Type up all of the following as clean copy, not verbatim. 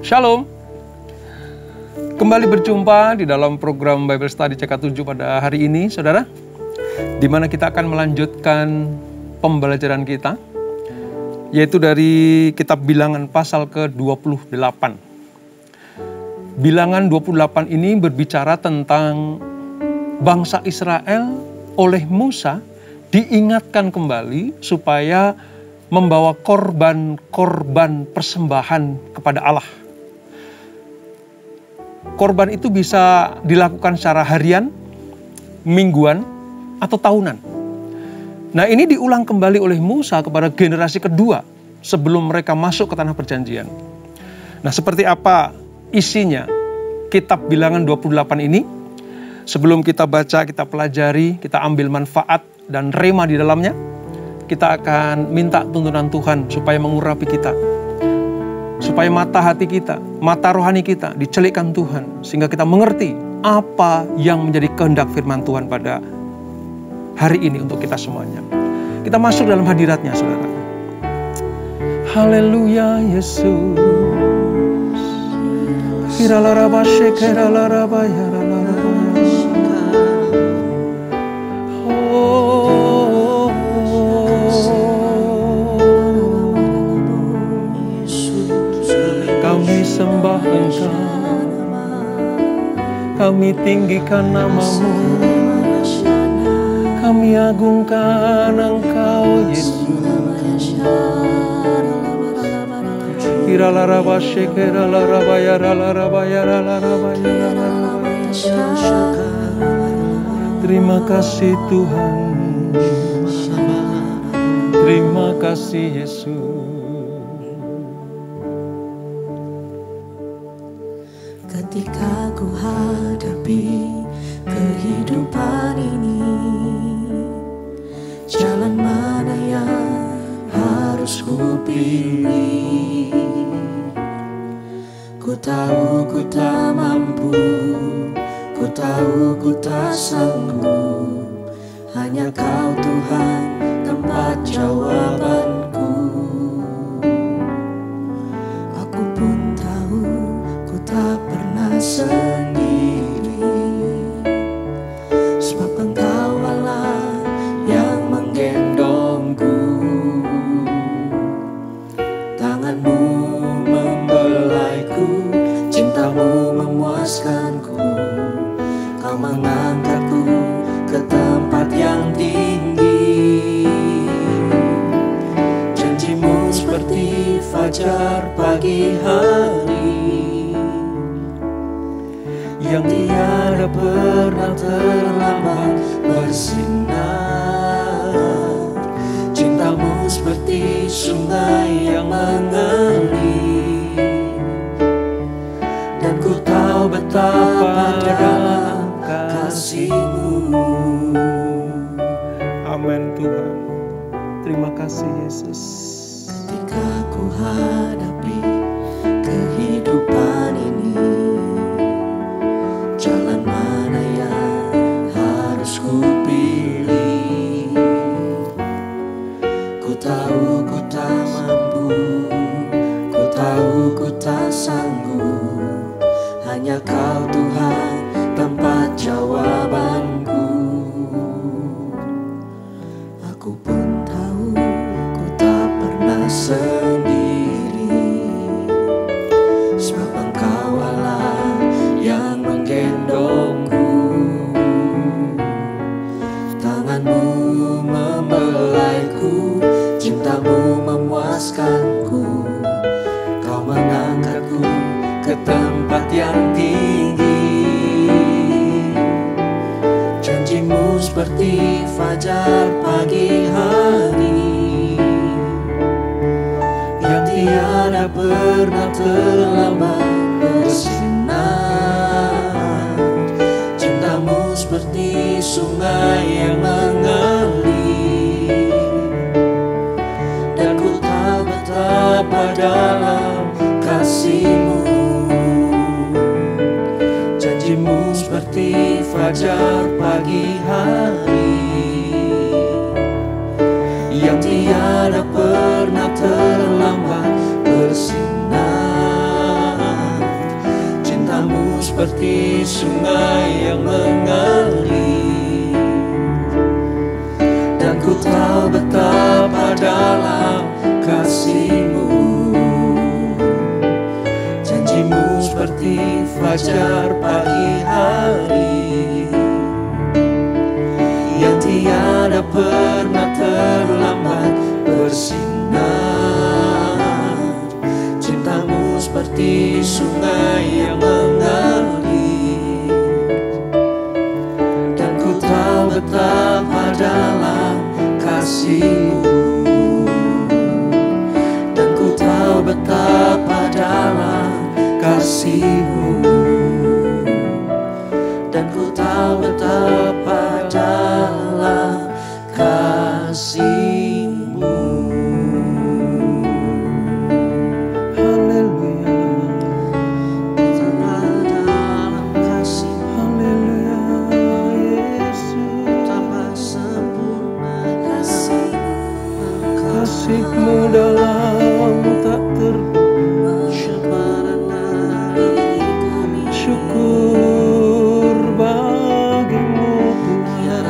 Shalom. Kembali berjumpa di dalam program Bible Study CK7 pada hari ini, saudara, di mana kita akan melanjutkan pembelajaran kita, yaitu dari kitab Bilangan pasal ke-28. Bilangan 28 ini berbicara tentang bangsa Israel oleh Musa diingatkan kembali supaya membawa korban-korban persembahan kepada Allah. Korban itu bisa dilakukan secara harian, mingguan, atau tahunan. Nah, ini diulang kembali oleh Musa kepada generasi kedua sebelum mereka masuk ke tanah perjanjian. Nah, seperti apa isinya kitab Bilangan 28 ini? Sebelum kita baca, kita pelajari, kita ambil manfaat dan rema di dalamnya, kita akan minta tuntunan Tuhan supaya mengurapi kita. Supaya mata hati kita, mata rohani kita dicelikkan Tuhan. Sehingga kita mengerti apa yang menjadi kehendak firman Tuhan pada hari ini untuk kita semuanya. Kita masuk dalam hadiratnya, saudara. Haleluya Yesus. Kami sembah Engkau, kami tinggikan nama-Mu, kami agungkan Engkau Yesus. Terima kasih Tuhan, terima kasih Yesus. Ketika ku hadapi kehidupan ini, jalan mana yang harus ku pilih? Ku tahu ku tak mampu, ku tahu ku tak sanggup. Hanya Kau Tuhan tempat jawabanku. Aku pun tahu ku tak pernah sendiri, sebab Engkau Allah yang menggendongku. Tangan-Mu membelaiku, cinta-Mu memuaskanku. Kau mengangkatku ke tempat yang tinggi. Janji-Mu seperti fajar pagi hari, yang tiada pernah terlambat bersinar. Cinta-Mu seperti sungai yang mengalir, dan ku tahu betapa dalam kasih-Mu. Amin Tuhan. Terima kasih Yesus. Ketika ku hadapi kehidupan ini, jalan mana yang harus ku pilih? Ku tahu ku tak mampu, ku tahu ku tak sanggup. Hanya Kau Tuhan tempat jawabanku. Aku pun tahu ku tak pernah sendiri, sebab Engkau Allah yang menggendongku. Tangan-Mu membelaiku, cinta-Mu memuaskanku. Kau mengangkatku ke tempat yang tinggi. Janji-Mu seperti fajar pagi hari, yang tiada pernah terlambat bersinar. Cinta-Mu seperti sungai yang mengalir, dan ku tahu betapa dalam kasih-Mu. Janji-Mu seperti fajar pagi hari, yang tiada pernah terlambat bersinar. seperti sungai yang mengalir, dan ku tahu betapa dalam kasih-Mu. Janji-Mu seperti fajar pagi hari, yang tiada pernah terlambat bersinar. Cinta-Mu seperti sungai yang mengalir, dan ku tahu betapa dalam kasih-Mu, dan ku tahu betapa dalam kasih-Mu, dan ku tahu betapa dalam kasih-Mu. Haleluya. Betapa dalam kasih-Mu. Haleluya, Yesus. Betapa sempurna kasih-Mu. Kasih-Mu dalam tak syukur bagimu Tuhan.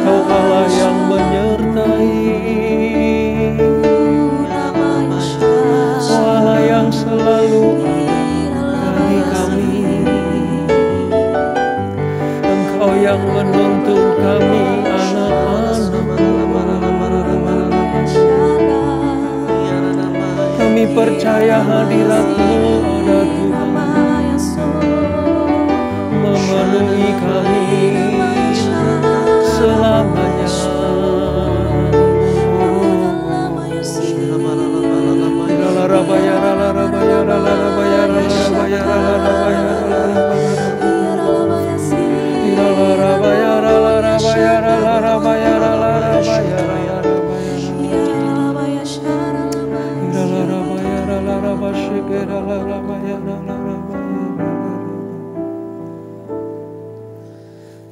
Kau Allah yang menyertai, Kau Allah yang selalu bagi kami. Engkau yang menuntun kami anak-anak. Kami percaya hadirat-Mu ada Tuhan, memenuhi kami selamanya.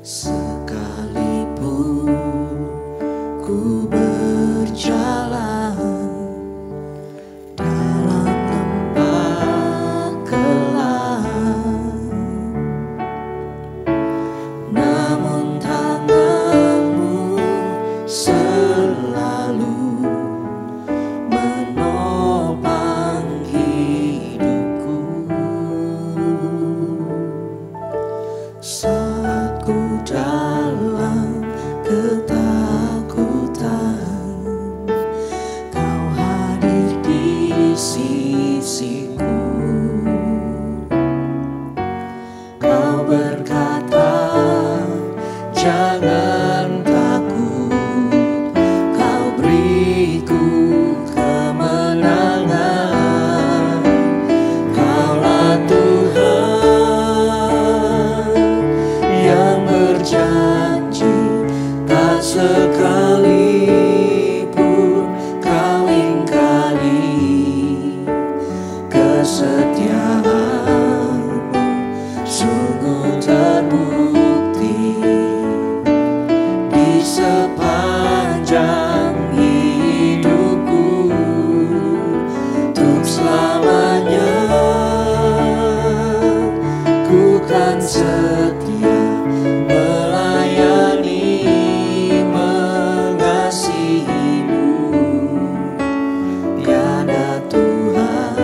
Sekalipun ku berjalan dalam lembah kelam, namun tangan-Mu selalu menopang hidupku. Saat ku dalam ketakutan, Kau hadir di sisiku. Kau berkata, jangan takut, Kau beriku kemenangan. Kaulah Tuhan yang berjanji, tak sekalipun Kau ingkari. Kesetiaan-Mu sungguh terbukti di sepanjang hidupku. Untuk selamanya ku kan setia melayani, mengasihi-Mu. Tiada Tuhan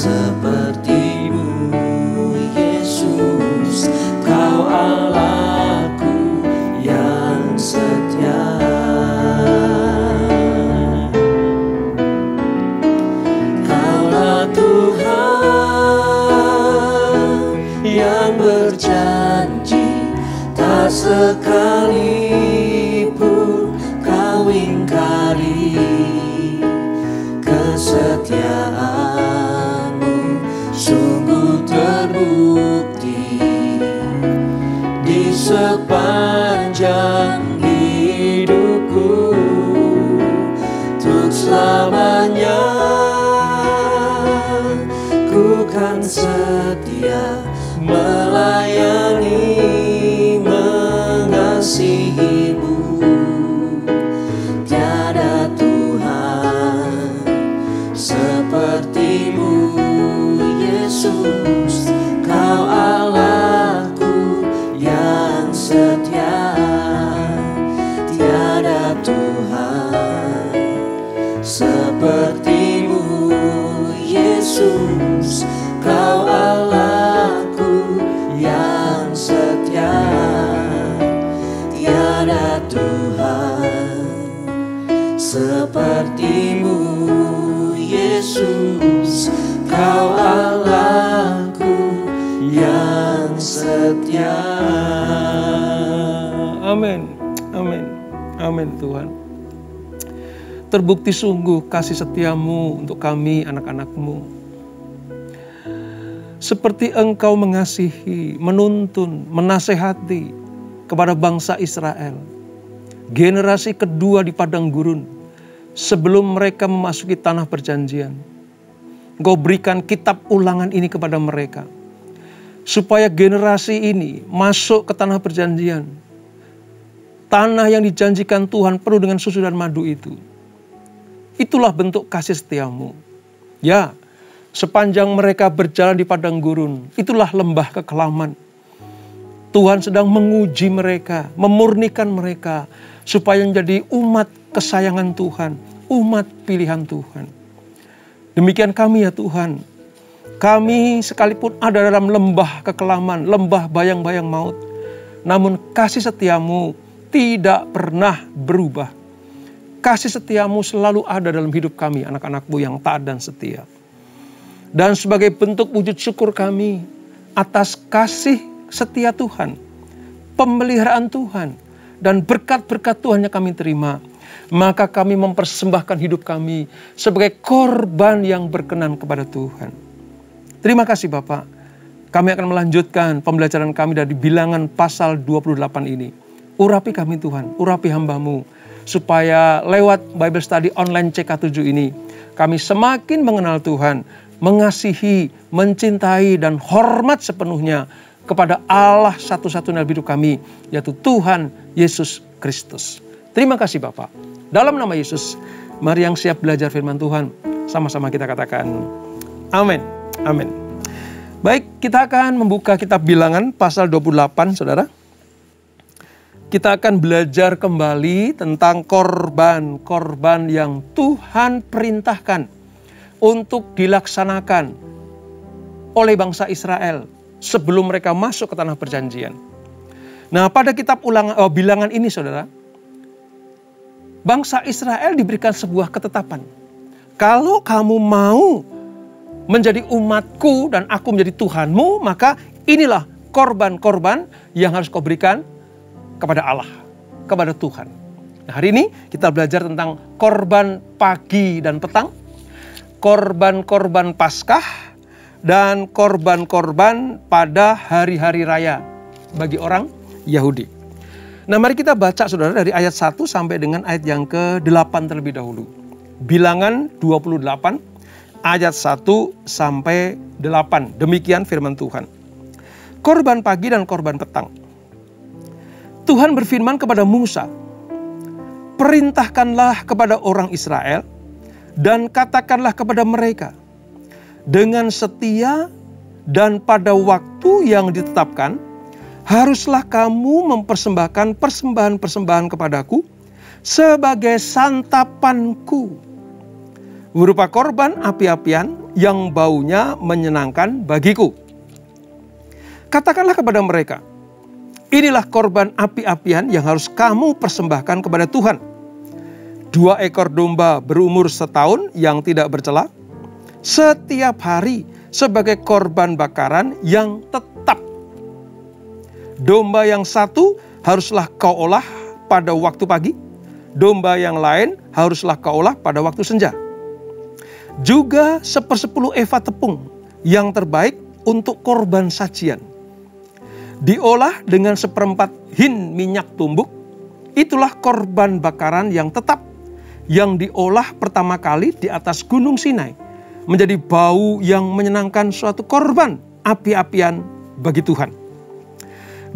seperti-Mu, Yesus. Kau Allahku yang setia. Kaulah Tuhan yang berjanji, tak sekalipun Kau ingkari kesetiaan-Mu. Sungguh terbukti di sepanjang hidupku, untuk selamanya ku kan setia melayani, mengasihi-Mu. Tiada Tuhan seperti-Mu, Yesus. Kau Allahku yang setia. Tiada Tuhan seperti-Mu, Yesus. Kau Allahku yang setia. Tiada Tuhan seperti-Mu, Yesus. Kau Allahku yang setia. Amin, amin, amin Tuhan. Terbukti sungguh kasih setia-Mu untuk kami anak-anak-Mu. Seperti Engkau mengasihi, menuntun, menasehati kepada bangsa Israel, generasi kedua di padang gurun, sebelum mereka memasuki tanah perjanjian. Engkau berikan kitab ulangan ini kepada mereka, supaya generasi ini masuk ke tanah perjanjian. Tanah yang dijanjikan Tuhan penuh dengan susu dan madu itu. Itulah bentuk kasih setia-Mu. Ya, sepanjang mereka berjalan di padang gurun, itulah lembah kekelaman. Tuhan sedang menguji mereka, memurnikan mereka, supaya menjadi umat kesayangan Tuhan, umat pilihan Tuhan. Demikian kami ya Tuhan. Kami sekalipun ada dalam lembah kekelaman, lembah bayang-bayang maut, namun kasih setia-Mu tidak pernah berubah. Kasih setia-Mu selalu ada dalam hidup kami, anak-anak-Mu yang taat dan setia. Dan sebagai bentuk wujud syukur kami atas kasih setia Tuhan, pemeliharaan Tuhan, dan berkat-berkat Tuhan yang kami terima, maka kami mempersembahkan hidup kami sebagai korban yang berkenan kepada Tuhan. Terima kasih Bapak. Kami akan melanjutkan pembelajaran kami dari Bilangan pasal 28 ini. Urapi kami Tuhan, urapi hamba-Mu, supaya lewat Bible Study online CK7 ini, kami semakin mengenal Tuhan, mengasihi, mencintai, dan hormat sepenuhnya kepada Allah satu-satunya dalam hidup kami, yaitu Tuhan Yesus Kristus. Terima kasih Bapak. Dalam nama Yesus, mari yang siap belajar firman Tuhan, sama-sama kita katakan amin. Amin. Baik, kita akan membuka kitab Bilangan pasal 28, saudara. Kita akan belajar kembali tentang korban-korban yang Tuhan perintahkan untuk dilaksanakan oleh bangsa Israel sebelum mereka masuk ke tanah perjanjian. Nah, pada kitab Bilangan ini, saudara, bangsa Israel diberikan sebuah ketetapan. Kalau kamu mau menjadi umatku dan aku menjadi Tuhanmu, maka inilah korban-korban yang harus kau berikan kepada Allah, kepada Tuhan. Nah, hari ini kita belajar tentang korban pagi dan petang, korban-korban Paskah, dan korban-korban pada hari-hari raya bagi orang Yahudi. Nah, mari kita baca saudara dari ayat 1 sampai dengan ayat yang ke-8 terlebih dahulu. Bilangan 28 ayat 1 sampai 8. Demikian firman Tuhan. Korban pagi dan korban petang. Tuhan berfirman kepada Musa, "Perintahkanlah kepada orang Israel dan katakanlah kepada mereka, dengan setia dan pada waktu yang ditetapkan, haruslah kamu mempersembahkan persembahan-persembahan kepadaku sebagai santapanku. berupa korban api-apian yang baunya menyenangkan bagiku. Katakanlah kepada mereka, inilah korban api-apian yang harus kamu persembahkan kepada Tuhan. 2 ekor domba berumur setahun yang tidak bercela, setiap hari sebagai korban bakaran yang tetap. Domba yang satu haruslah kau olah pada waktu pagi, domba yang lain haruslah kau olah pada waktu senja. Juga 1/10 eva tepung yang terbaik untuk korban sajian. Diolah dengan 1/4 hin minyak tumbuk, itulah korban bakaran yang tetap, yang diolah pertama kali di atas gunung Sinai, menjadi bau yang menyenangkan suatu korban api-apian bagi Tuhan.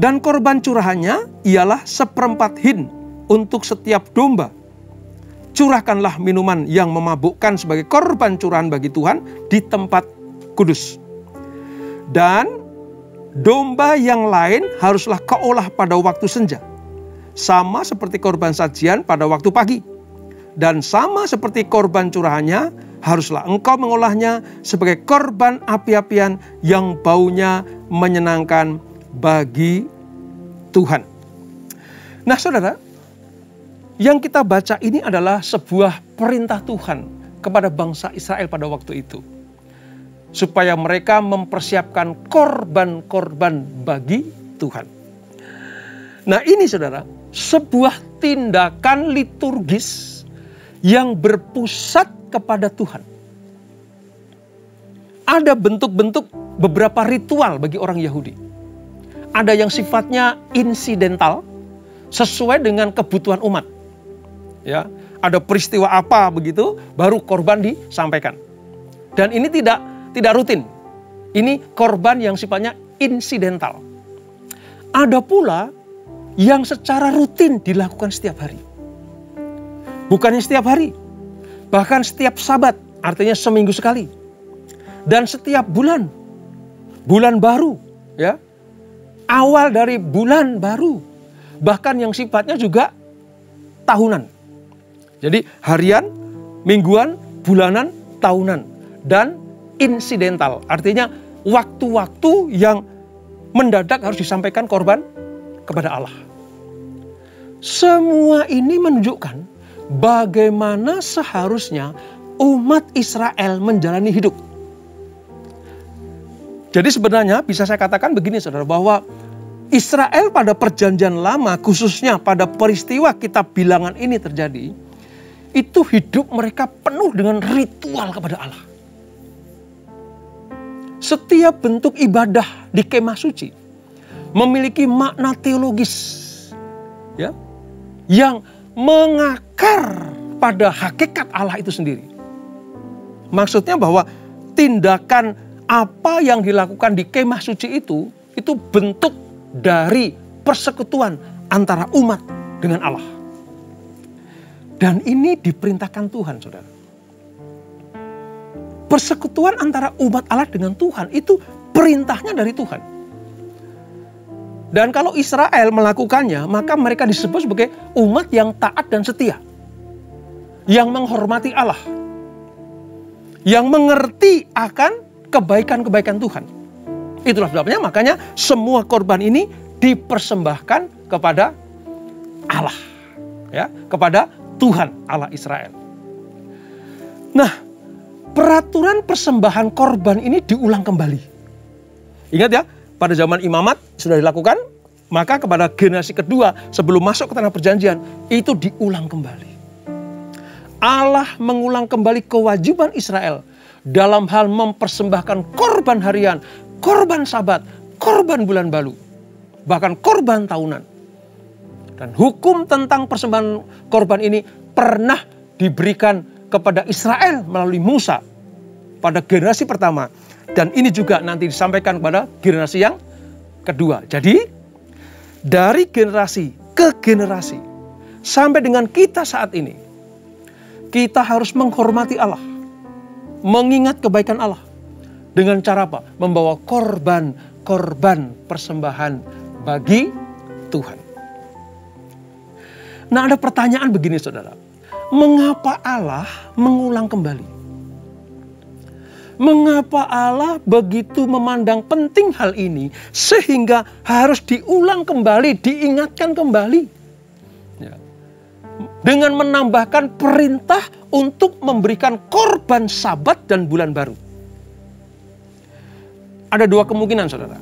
Dan korban curahannya ialah 1/4 hin untuk setiap domba. Curahkanlah minuman yang memabukkan sebagai korban curahan bagi Tuhan di tempat kudus. Dan domba yang lain haruslah kau olah pada waktu senja, sama seperti korban sajian pada waktu pagi. Dan sama seperti korban curahannya, haruslah engkau mengolahnya sebagai korban api-apian yang baunya menyenangkan bagi Tuhan. Nah saudara, yang kita baca ini adalah sebuah perintah Tuhan kepada bangsa Israel pada waktu itu, supaya mereka mempersiapkan korban-korban bagi Tuhan. Nah ini saudara, sebuah tindakan liturgis yang berpusat kepada Tuhan. Ada bentuk-bentuk beberapa ritual bagi orang Yahudi. Ada yang sifatnya insidental, sesuai dengan kebutuhan umat. Ya, ada peristiwa apa begitu, baru korban disampaikan. Dan ini tidak rutin. Ini korban yang sifatnya insidental. Ada pula yang secara rutin dilakukan setiap hari. Bukannya setiap hari, bahkan setiap Sabat, artinya seminggu sekali. Dan setiap bulan baru, ya, awal dari bulan baru, bahkan yang sifatnya juga tahunan. Jadi harian, mingguan, bulanan, tahunan, dan insidental. Artinya waktu-waktu yang mendadak harus disampaikan korban kepada Allah. Semua ini menunjukkan bagaimana seharusnya umat Israel menjalani hidup. Jadi sebenarnya bisa saya katakan begini saudara, bahwa Israel pada perjanjian lama, khususnya pada peristiwa kitab Bilangan ini terjadi, itu hidup mereka penuh dengan ritual kepada Allah. Setiap bentuk ibadah di kemah suci memiliki makna teologis, ya, yang mengakar pada hakikat Allah itu sendiri. Maksudnya bahwa tindakan apa yang dilakukan di kemah suci itu bentuk dari persekutuan antara umat dengan Allah. Dan ini diperintahkan Tuhan, saudara. Persekutuan antara umat Allah dengan Tuhan itu perintahnya dari Tuhan. Dan kalau Israel melakukannya, maka mereka disebut sebagai umat yang taat dan setia. Yang menghormati Allah. Yang mengerti akan kebaikan-kebaikan Tuhan. Itulah sebabnya makanya semua korban ini dipersembahkan kepada Allah. Ya, kepada Tuhan Allah Israel. Nah, peraturan persembahan korban ini diulang kembali. Ingat ya, pada zaman imamat sudah dilakukan, maka kepada generasi kedua sebelum masuk ke tanah perjanjian, itu diulang kembali. Allah mengulang kembali kewajiban Israel dalam hal mempersembahkan korban harian, korban Sabat, korban bulan baru, bahkan korban tahunan. Dan hukum tentang persembahan korban ini pernah diberikan kepada Israel melalui Musa pada generasi pertama. Dan ini juga nanti disampaikan kepada generasi yang kedua. Jadi dari generasi ke generasi sampai dengan kita saat ini, kita harus menghormati Allah, mengingat kebaikan Allah. Dengan cara apa? Membawa korban persembahan bagi Tuhan. Nah, ada pertanyaan begini saudara. Mengapa Allah mengulang kembali? Mengapa Allah begitu memandang penting hal ini sehingga harus diulang kembali, diingatkan kembali? Ya. Dengan menambahkan perintah untuk memberikan korban Sabat dan bulan baru. Ada dua kemungkinan, saudara.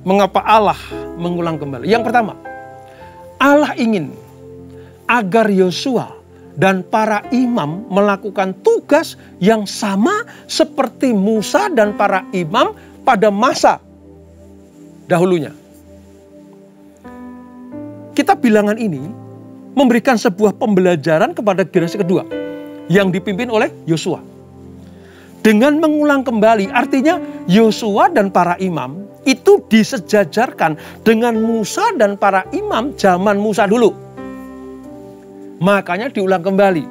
Mengapa Allah mengulang kembali? Yang pertama, Allah ingin agar Yosua dan para imam melakukan tugas yang sama seperti Musa dan para imam pada masa dahulunya. Kitab Bilangan ini memberikan sebuah pembelajaran kepada generasi kedua yang dipimpin oleh Yosua. Dengan mengulang kembali, artinya Yosua dan para imam itu disejajarkan dengan Musa dan para imam zaman Musa dulu. Makanya diulang kembali.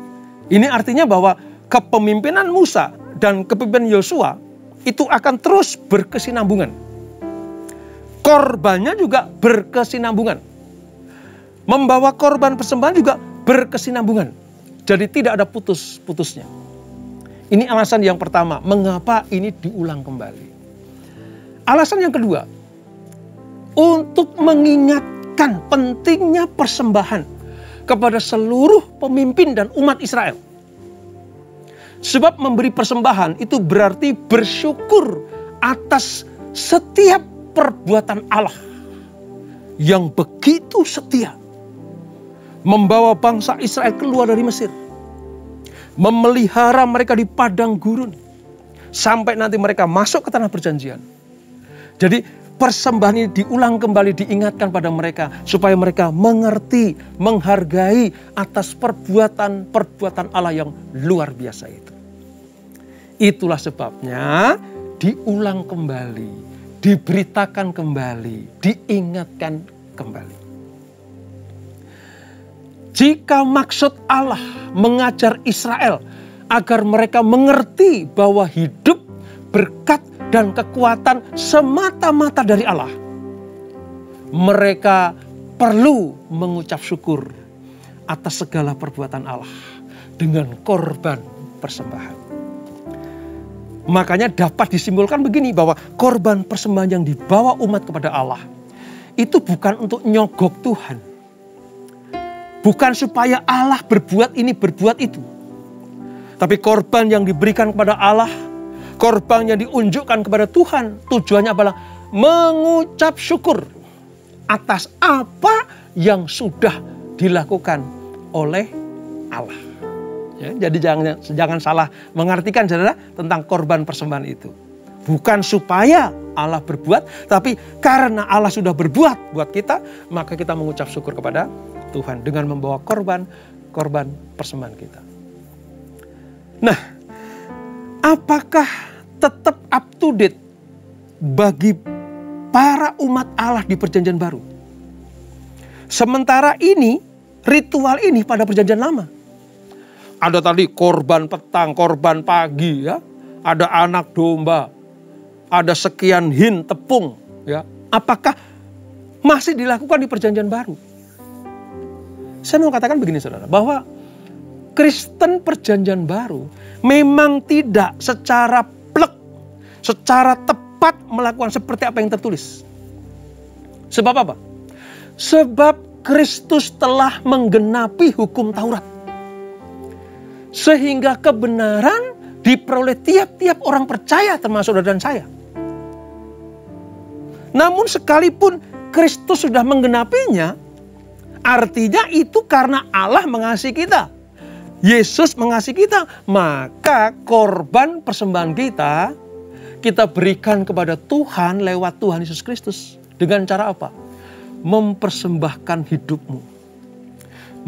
Ini artinya bahwa kepemimpinan Musa dan kepemimpinan Yosua itu akan terus berkesinambungan. Korbannya juga berkesinambungan. Membawa korban persembahan juga berkesinambungan. Jadi tidak ada putus-putusnya. Ini alasan yang pertama, mengapa ini diulang kembali. Alasan yang kedua, untuk mengingatkan pentingnya persembahan kepada seluruh pemimpin dan umat Israel. Sebab memberi persembahan itu berarti bersyukur atas setiap perbuatan Allah yang begitu setia. Membawa bangsa Israel keluar dari Mesir. Memelihara mereka di padang gurun. Sampai nanti mereka masuk ke tanah perjanjian. Jadi persembahan ini diulang kembali, diingatkan pada mereka supaya mereka mengerti, menghargai atas perbuatan Allah yang luar biasa itu. Itulah sebabnya diulang kembali, diberitakan kembali, diingatkan kembali. Jika maksud Allah mengajar Israel agar mereka mengerti bahwa hidup, berkat, dan kekuatan semata-mata dari Allah, mereka perlu mengucap syukur atas segala perbuatan Allah dengan korban persembahan. Makanya dapat disimpulkan begini, bahwa korban persembahan yang dibawa umat kepada Allah itu bukan untuk nyogok Tuhan. Bukan supaya Allah berbuat ini, berbuat itu. Tapi korban yang diberikan kepada Allah, korban yang diunjukkan kepada Tuhan, tujuannya adalah mengucap syukur atas apa yang sudah dilakukan oleh Allah. Ya, jadi jangan salah mengartikan, saudara, tentang korban persembahan itu. Bukan supaya Allah berbuat, tapi karena Allah sudah berbuat buat kita, maka kita mengucap syukur kepada Tuhan dengan membawa korban persembahan kita. Nah, apakah tetap up to date bagi para umat Allah di perjanjian baru? Sementara ini, ritual ini pada perjanjian lama. Ada tadi korban petang, korban pagi, ya. Ada anak domba, ada sekian hin tepung, ya. Apakah masih dilakukan di perjanjian baru? Saya mau katakan begini, saudara, bahwa Kristen perjanjian baru memang tidak secara plek, secara tepat melakukan seperti apa yang tertulis. Sebab apa? Sebab Kristus telah menggenapi hukum Taurat. Sehingga kebenaran diperoleh tiap-tiap orang percaya, termasuk saudara dan saya. Namun sekalipun Kristus sudah menggenapinya, artinya itu karena Allah mengasihi kita. Yesus mengasihi kita, maka korban persembahan kita berikan kepada Tuhan lewat Tuhan Yesus Kristus. Dengan cara apa? Mempersembahkan hidupmu.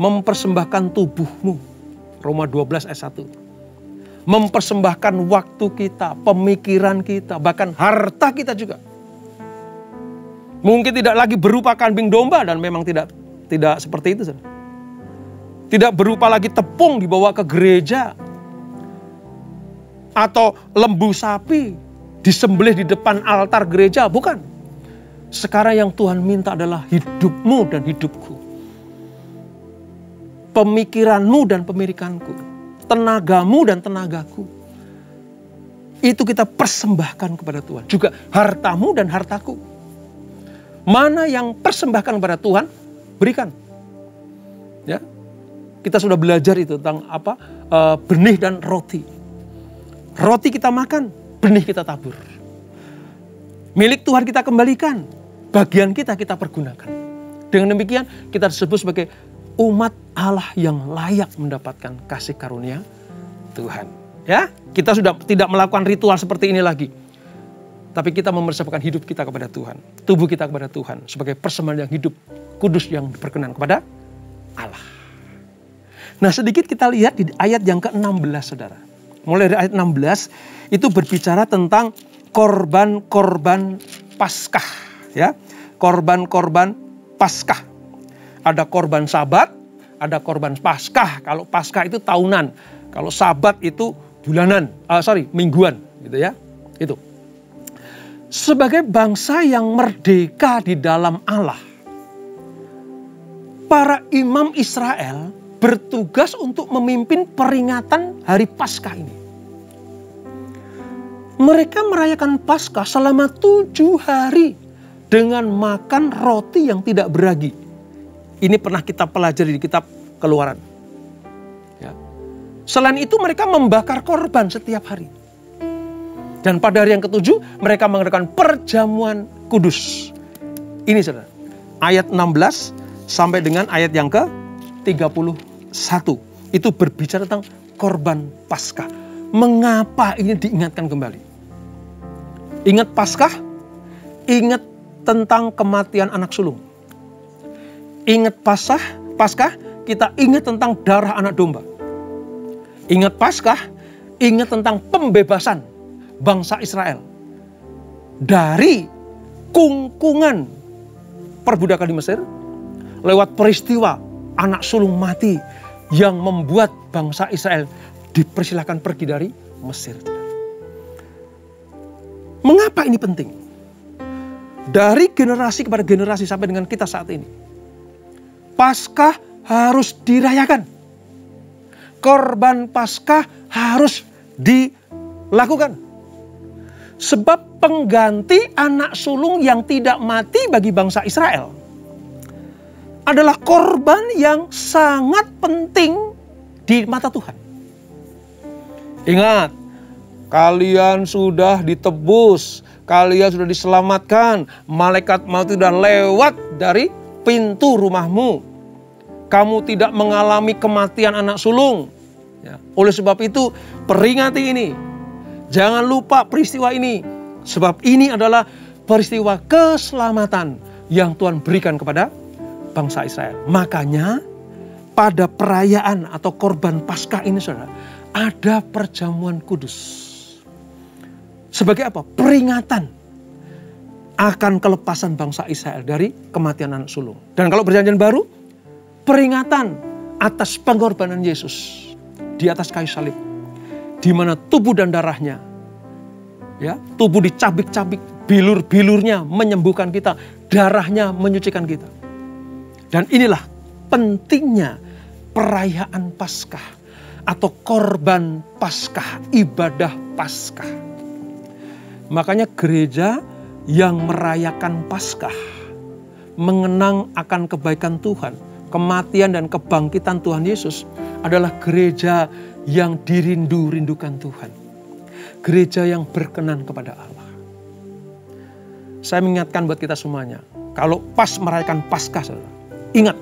Mempersembahkan tubuhmu. Roma 12 ayat 1. Mempersembahkan waktu kita, pemikiran kita, bahkan harta kita juga. Mungkin tidak lagi berupa kambing domba, dan memang tidak seperti itu. Tidak berupa lagi tepung dibawa ke gereja. Atau lembu sapi disembelih di depan altar gereja. Bukan. Sekarang yang Tuhan minta adalah hidupmu dan hidupku. Pemikiranmu dan pemikiranku. Tenagamu dan tenagaku. itu kita persembahkan kepada Tuhan. Juga hartamu dan hartaku. Mana yang persembahkan kepada Tuhan, berikan. Ya, kita sudah belajar itu tentang apa? Benih dan roti. Roti kita makan, benih kita tabur. Milik Tuhan kita kembalikan, bagian kita pergunakan. Dengan demikian kita disebut sebagai umat Allah yang layak mendapatkan kasih karunia Tuhan. Ya, kita sudah tidak melakukan ritual seperti ini lagi. Tapi kita mempersembahkan hidup kita kepada Tuhan. Tubuh kita kepada Tuhan. Sebagai persembahan yang hidup, kudus yang berkenan kepada Allah. Nah, sedikit kita lihat di ayat yang ke-16, saudara. Mulai dari ayat 16, itu berbicara tentang korban-korban Paskah. Ya, korban-korban Paskah. Ada korban Sabat, ada korban Paskah. Kalau Paskah itu tahunan. Kalau Sabat itu bulanan. Mingguan. Gitu ya. Itu. Sebagai bangsa yang merdeka di dalam Allah, para imam Israel bertugas untuk memimpin peringatan hari Paskah ini. Mereka merayakan Paskah selama 7 hari dengan makan roti yang tidak beragi. Ini pernah kita pelajari di kitab Keluaran. Ya. Selain itu mereka membakar korban setiap hari. Dan pada hari yang ke-7 mereka mengadakan perjamuan kudus. Ini saudara, ayat 16 sampai dengan ayat yang ke-31. Itu berbicara tentang korban Paskah. Mengapa ini diingatkan kembali? Ingat Paskah, ingat tentang kematian anak sulung. Ingat Paskah, kita ingat tentang darah anak domba. Ingat Paskah, ingat tentang pembebasan bangsa Israel dari kungkungan perbudakan di Mesir lewat peristiwa anak sulung mati yang membuat bangsa Israel dipersilakan pergi dari Mesir. Mengapa ini penting? Dari generasi kepada generasi sampai dengan kita saat ini, Paskah harus dirayakan. Korban Paskah harus dilakukan. Sebab pengganti anak sulung yang tidak mati bagi bangsa Israel adalah korban yang sangat penting di mata Tuhan. Ingat, kalian sudah ditebus, kalian sudah diselamatkan, malaikat maut sudah lewat dari pintu rumahmu. Kamu tidak mengalami kematian anak sulung. Ya, oleh sebab itu, peringati ini. Jangan lupa peristiwa ini. Sebab ini adalah peristiwa keselamatan yang Tuhan berikan kepada bangsa Israel. Makanya pada perayaan atau korban Paskah ini, saudara, ada perjamuan kudus. Sebagai apa? Peringatan akan kelepasan bangsa Israel dari kematian anak sulung. Dan kalau perjanjian baru, peringatan atas pengorbanan Yesus di atas kayu salib. Di mana tubuh dan darahnya, ya, tubuh dicabik-cabik, bilur-bilurnya menyembuhkan kita, darahnya menyucikan kita. Dan inilah pentingnya perayaan Paskah atau korban Paskah, ibadah Paskah. Makanya gereja yang merayakan Paskah, mengenang akan kebaikan Tuhan, kematian dan kebangkitan Tuhan Yesus adalah gereja yang dirindu-rindukan Tuhan. Gereja yang berkenan kepada Allah. Saya mengingatkan buat kita semuanya, kalau pas merayakan Paskah, ingat,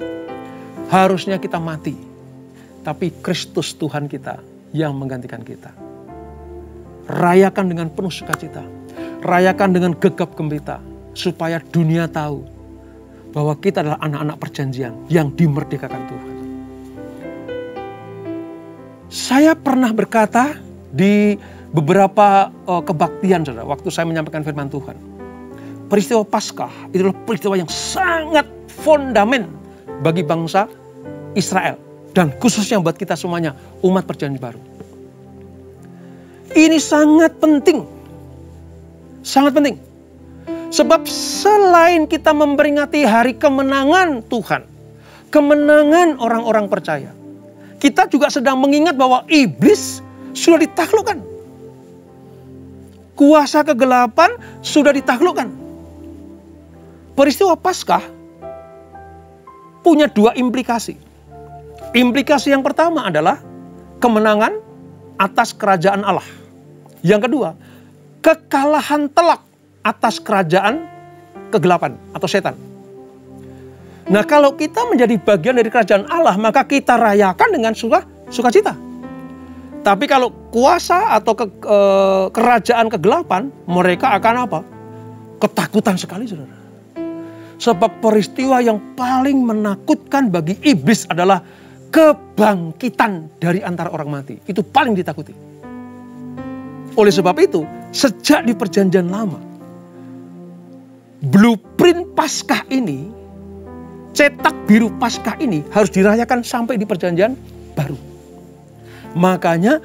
harusnya kita mati, tapi Kristus Tuhan kita yang menggantikan kita. Rayakan dengan penuh sukacita, rayakan dengan gegap gempita, supaya dunia tahu bahwa kita adalah anak-anak perjanjian yang dimerdekakan Tuhan. Saya pernah berkata di beberapa kebaktian, saudara, waktu saya menyampaikan firman Tuhan. Peristiwa Paskah itu adalah peristiwa yang sangat fondamen bagi bangsa Israel. Dan khususnya buat kita semuanya, umat perjanjian baru. Ini sangat penting. Sangat penting. Sebab selain kita memperingati hari kemenangan Tuhan, kemenangan orang-orang percaya, kita juga sedang mengingat bahwa iblis sudah ditaklukkan. Kuasa kegelapan sudah ditaklukkan. Peristiwa Paskah punya dua implikasi. Implikasi yang pertama adalah kemenangan atas kerajaan Allah. Yang kedua, kekalahan telak atas kerajaan kegelapan atau setan. Nah, kalau kita menjadi bagian dari kerajaan Allah, maka kita rayakan dengan sukacita. Tapi kalau kuasa atau kerajaan kegelapan, mereka akan apa? Ketakutan sekali, saudara. Sebab peristiwa yang paling menakutkan bagi iblis adalah kebangkitan dari antara orang mati. Itu paling ditakuti. Oleh sebab itu, sejak di Perjanjian Lama, blueprint Paskah ini, cetak biru Paskah ini harus dirayakan sampai di Perjanjian Baru. Makanya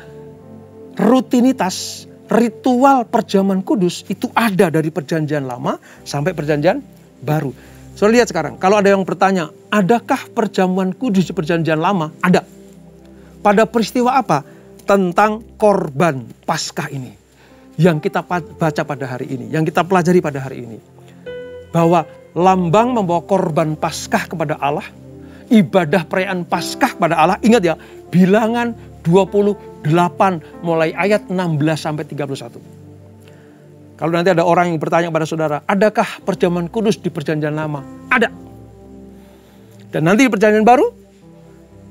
rutinitas, ritual perjamuan kudus itu ada dari Perjanjian Lama sampai Perjanjian Baru. Saudara lihat sekarang, kalau ada yang bertanya, adakah perjamuan kudus di Perjanjian Lama? Ada. Pada peristiwa apa? Tentang korban Paskah ini. Yang kita baca pada hari ini, yang kita pelajari pada hari ini. Bahwa lambang membawa korban Paskah kepada Allah, ibadah perayaan Paskah kepada Allah. Ingat ya, Bilangan 28 mulai ayat 16 sampai 31. Kalau nanti ada orang yang bertanya kepada saudara, adakah perjamuan kudus di Perjanjian Lama? Ada. Dan nanti di Perjanjian Baru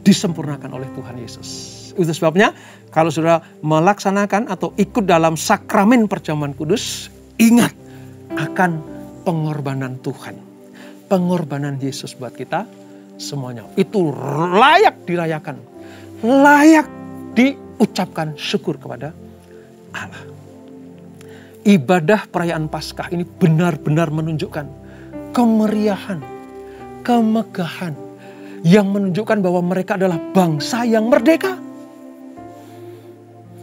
disempurnakan oleh Tuhan Yesus. Itu sebabnya kalau saudara melaksanakan atau ikut dalam sakramen perjamuan kudus, ingat akan pengorbanan Tuhan. Pengorbanan Yesus buat kita semuanya. Itu layak dirayakan. Layak diucapkan syukur kepada Allah. Ibadah perayaan Paskah ini benar-benar menunjukkan kemeriahan, kemegahan yang menunjukkan bahwa mereka adalah bangsa yang merdeka.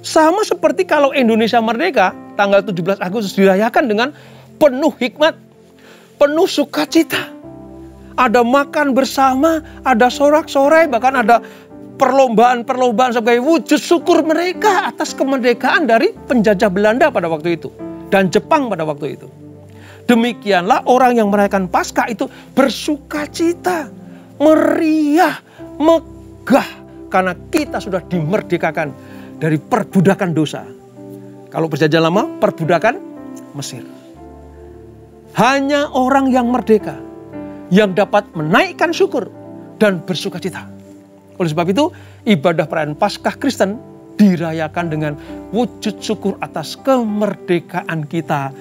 Sama seperti kalau Indonesia merdeka, tanggal 17 Agustus dirayakan dengan penuh hikmat, penuh sukacita. Ada makan bersama, ada sorak-sorai, bahkan ada perlombaan-perlombaan sebagai wujud syukur mereka atas kemerdekaan dari penjajah Belanda pada waktu itu. Dan Jepang pada waktu itu. Demikianlah orang yang merayakan Paskah itu bersukacita, meriah, megah. Karena kita sudah dimerdekakan dari perbudakan dosa. Kalau Perjanjian Lama, perbudakan Mesir. Hanya orang yang merdeka yang dapat menaikkan syukur dan bersukacita. Oleh sebab itu, ibadah perayaan Paskah Kristen dirayakan dengan wujud syukur atas kemerdekaan kita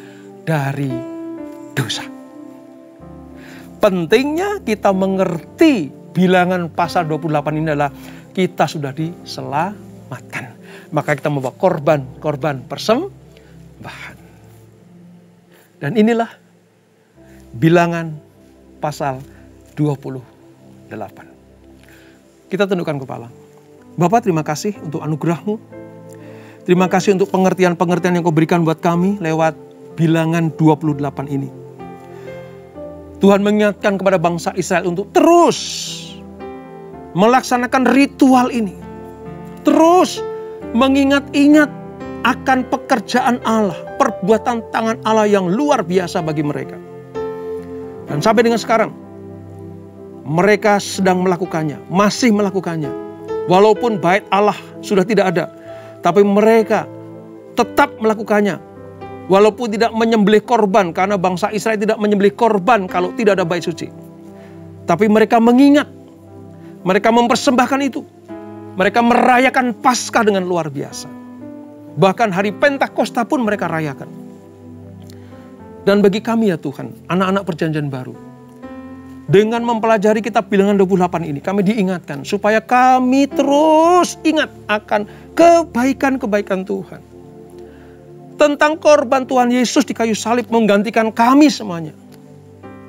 dari dosa. Pentingnya kita mengerti Bilangan pasal 28 ini adalah kita sudah diselamatkan. Maka kita membawa korban persembahan. Dan inilah Bilangan pasal 28. Kita tundukkan kepala. Bapak, terima kasih untuk anugerah-Mu. Terima kasih untuk pengertian-pengertian yang Kau berikan buat kami lewat Bilangan 28 ini. Tuhan mengingatkan kepada bangsa Israel untuk terus melaksanakan ritual ini. Terus mengingat-ingat akan pekerjaan Allah, perbuatan tangan Allah yang luar biasa bagi mereka. Dan sampai dengan sekarang, mereka sedang melakukannya, masih melakukannya. Walaupun bait Allah sudah tidak ada, tapi mereka tetap melakukannya. Walaupun tidak menyembelih korban, karena bangsa Israel tidak menyembelih korban kalau tidak ada bait suci. Tapi mereka mengingat, mereka mempersembahkan itu. Mereka merayakan Paskah dengan luar biasa. Bahkan hari Pentakosta pun mereka rayakan. Dan bagi kami ya Tuhan, anak-anak Perjanjian Baru, dengan mempelajari kitab Bilangan 28 ini, kami diingatkan supaya kami terus ingat akan kebaikan-kebaikan Tuhan. Tentang korban Tuhan Yesus di kayu salib menggantikan kami semuanya.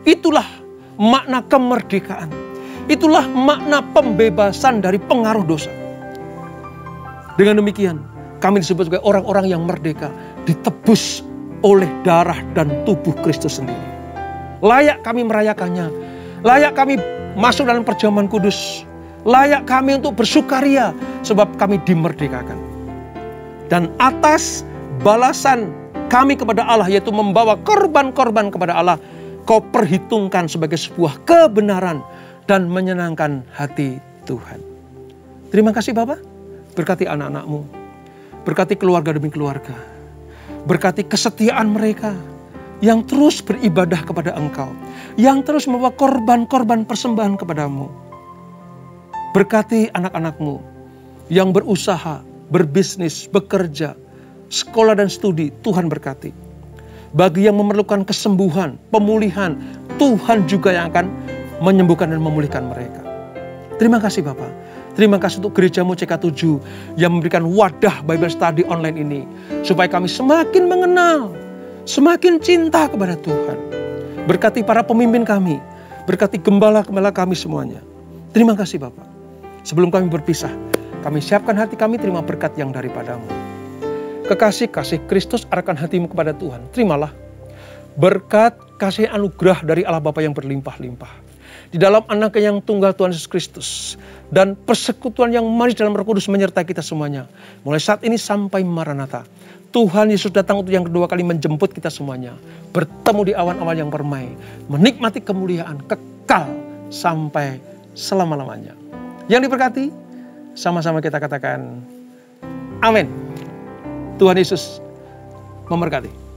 Itulah makna kemerdekaan. Itulah makna pembebasan dari pengaruh dosa. Dengan demikian, kami disebut sebagai orang-orang yang merdeka, ditebus oleh darah dan tubuh Kristus sendiri. Layak kami merayakannya. Layak kami masuk dalam perjamuan kudus. Layak kami untuk bersukaria sebab kami dimerdekakan. Dan atas balasan kami kepada Allah, yaitu membawa korban-korban kepada Allah, Kau perhitungkan sebagai sebuah kebenaran dan menyenangkan hati Tuhan. Terima kasih Bapa. Berkati anak-anak-Mu, berkati keluarga demi keluarga, berkati kesetiaan mereka yang terus beribadah kepada Engkau, yang terus membawa korban-korban persembahan kepadamu. Berkati anak-anak-Mu yang berusaha, berbisnis, bekerja, sekolah dan studi, Tuhan berkati. Bagi yang memerlukan kesembuhan, pemulihan, Tuhan juga yang akan menyembuhkan dan memulihkan mereka. Terima kasih Bapak. Terima kasih untuk gerejamu CK7 yang memberikan wadah Bible Study online ini. Supaya kami semakin mengenal, semakin cinta kepada Tuhan. Berkati para pemimpin kami, berkati gembala-gembala kami semuanya. Terima kasih Bapak. Sebelum kami berpisah, kami siapkan hati kami terima berkat yang daripadamu. Kekasih-kasih Kristus arahkan hatimu kepada Tuhan. Terimalah berkat kasih anugerah dari Allah Bapa yang berlimpah-limpah. Di dalam Anak yang tunggal Tuhan Yesus Kristus. Dan persekutuan yang manis dalam Roh Kudus menyertai kita semuanya. Mulai saat ini sampai Maranatha. Tuhan Yesus datang untuk yang kedua kali menjemput kita semuanya. Bertemu di awan-awan yang permai. Menikmati kemuliaan kekal sampai selama-lamanya. Yang diberkati, sama-sama kita katakan amin. Tuhan Yesus memberkati.